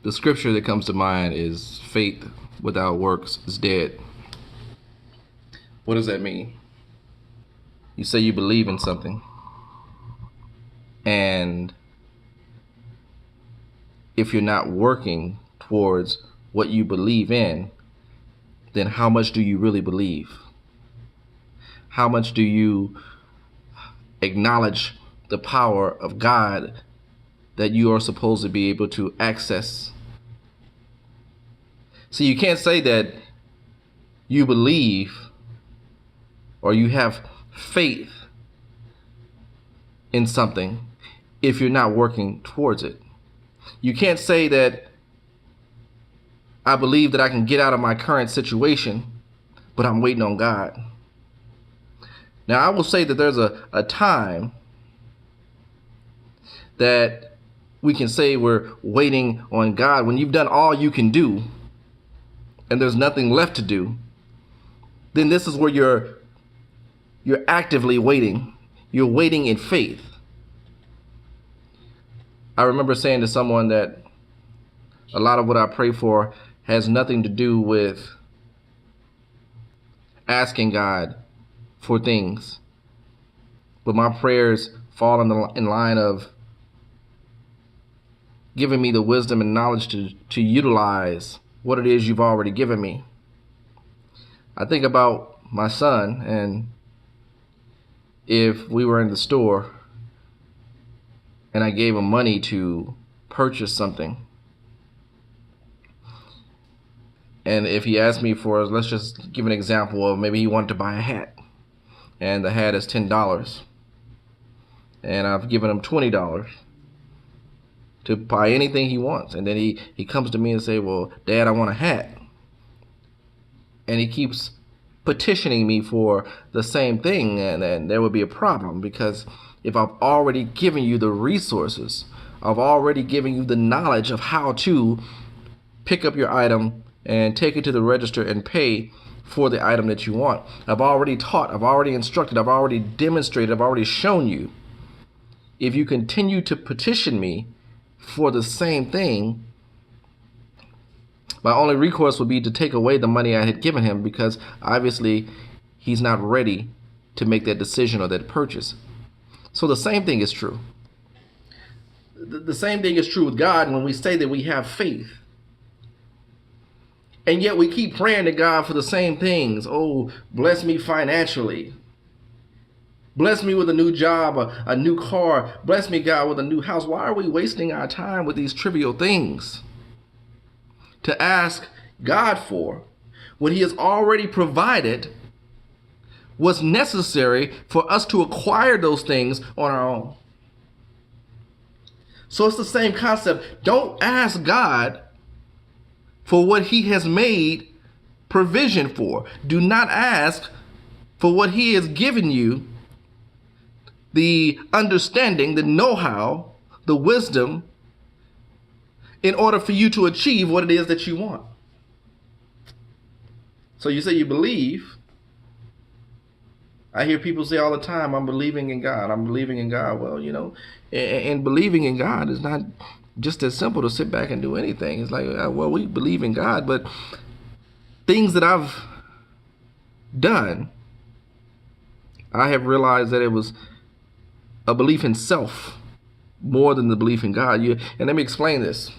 The scripture that comes to mind is faith without works is dead. What does that mean? You say you believe in something, and if you're not working towards what you believe in, then how much do you really believe? How much do you acknowledge the power of God that you are supposed to be able to access? See, you can't say that you believe or you have faith in something if you're not working towards it. You can't say that I believe that I can get out of my current situation, but I'm waiting on God. Now, I will say that there's a time that we can say we're waiting on God when you've done all you can do and there's nothing left to do. Then this is where you're actively waiting. You're waiting in faith. I remember saying to someone that a lot of what I pray for has nothing to do with asking God for things, but my prayers fall in line of giving me the wisdom and knowledge to utilize what it is you've already given me. I think about my son, and if we were in the store and I gave him money to purchase something, and if he asked me for, let's just give an example of maybe he wanted to buy a hat, and the hat is $10, and I've given him $20 to buy anything he wants, and then he comes to me and say, well, Dad, I want a hat, and he keeps petitioning me for the same thing, and there would be a problem, because if I've already given you the resources, I've already given you the knowledge of how to pick up your item and take it to the register and pay for the item that you want. I've already taught, I've already instructed, I've already demonstrated, I've already shown you. If you continue to petition me for the same thing, my only recourse would be to take away the money I had given him, because obviously he's not ready to make that decision or that purchase. So the same thing is true. The same thing is true with God when we say that we have faith. And yet we keep praying to God for the same things. Oh, bless me financially. Bless me with a new job, a new car. Bless me, God, with a new house. Why are we wasting our time with these trivial things to ask God for when He has already provided what's necessary for us to acquire those things on our own? So it's the same concept. Don't ask God for what He has made provision for. Do not ask for what He has given you, the understanding, the know-how, the wisdom, in order for you to achieve what it is that you want. So you say you believe. I hear people say all the time, I'm believing in God. I'm believing in God. Well, you know, and believing in God is not just as simple to sit back and do anything. It's like, well, we believe in God, but things that I've done, I have realized that it was a belief in self more than the belief in God. And let me explain this.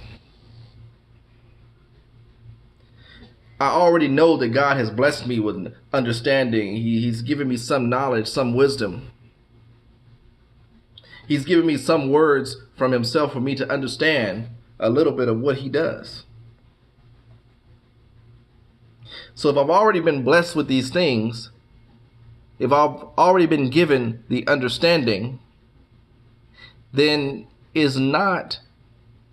I already know that God has blessed me with understanding. He's given me some knowledge, some wisdom. He's given me some words from Himself for me to understand a little bit of what He does. So if I've already been blessed with these things, if I've already been given the understanding, then is not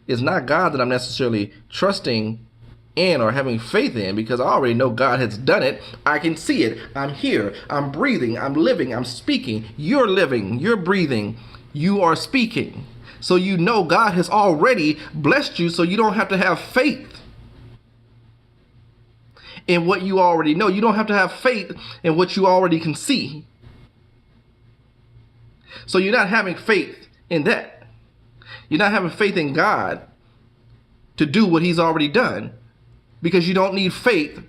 God that I'm necessarily trusting in or having faith in, because I already know God has done it. I can see it. I'm here. I'm breathing. I'm living. I'm speaking. You're living. You're breathing. You are speaking. So you know God has already blessed you, so you don't have to have faith in what you already know. You don't have to have faith in what you already can see. So you're not having faith in that. You're not having faith in God to do what he's already done, because you don't need faith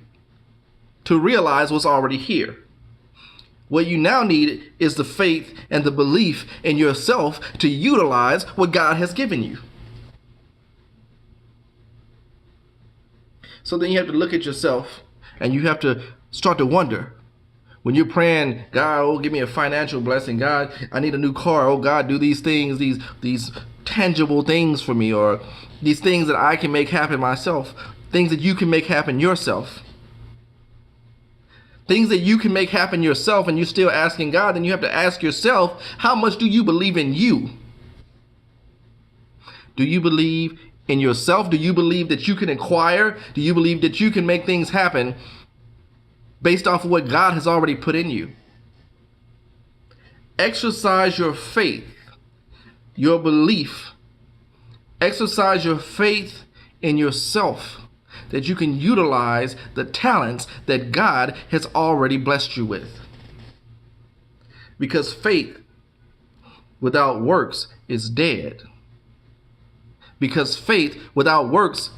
to realize what's already here. What you now need is the faith and the belief in yourself to utilize what God has given you. So then you have to look at yourself and you have to start to wonder. When you're praying, God, oh, give me a financial blessing. God, I need a new car. Oh, God, do these things, these tangible things for me, or these things that I can make happen myself, things that you can make happen yourself. Things that you can make happen yourself, and you're still asking God, then you have to ask yourself, how much do you believe in you? Do you believe in yourself? Do you believe that you can acquire? Do you believe that you can make things happen based off of what God has already put in you? Exercise your faith, your belief. Exercise your faith in yourself, that you can utilize the talents that God has already blessed you with. Because faith without works is dead. Because faith without works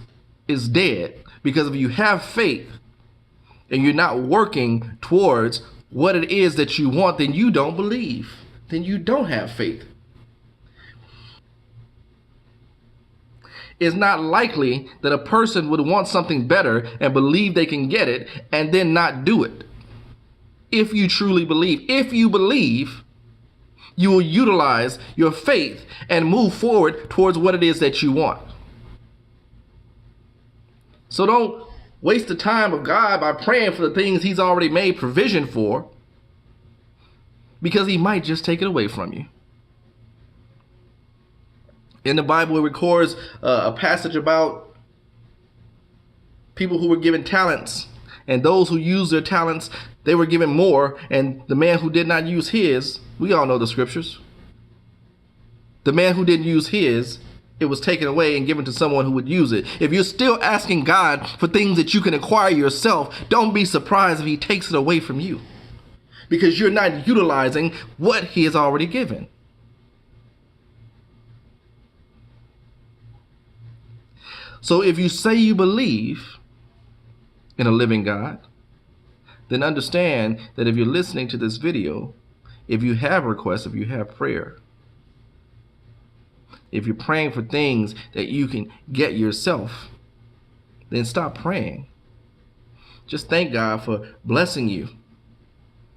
is dead. Because if you have faith and you're not working towards what it is that you want, then you don't believe. Then you don't have faith. It's not likely that a person would want something better and believe they can get it and then not do it. If you truly believe, you will utilize your faith and move forward towards what it is that you want. So don't waste the time of God by praying for the things he's already made provision for, because he might just take it away from you. In the Bible, it records a passage about people who were given talents, and those who used their talents, they were given more, and the man who did not use his, we all know the scriptures. The man who didn't use his, it was taken away and given to someone who would use it. If you're still asking God for things that you can acquire yourself, don't be surprised if he takes it away from you, because you're not utilizing what he has already given. So if you say you believe in a living God, then understand that if you're listening to this video, if you have requests, if you have prayer, if you're praying for things that you can get yourself, then stop praying. Just thank God for blessing you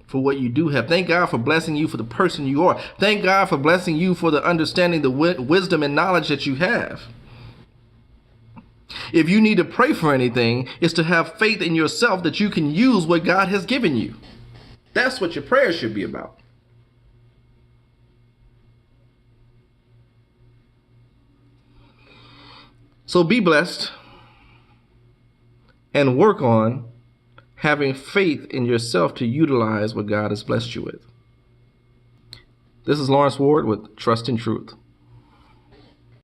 for what you do have. Thank God for blessing you for the person you are. Thank God for blessing you for the understanding, the wisdom and knowledge that you have. If you need to pray for anything, it's to have faith in yourself that you can use what God has given you. That's what your prayer should be about. So be blessed and work on having faith in yourself to utilize what God has blessed you with. This is Lawrence Ward with Trust in Truth.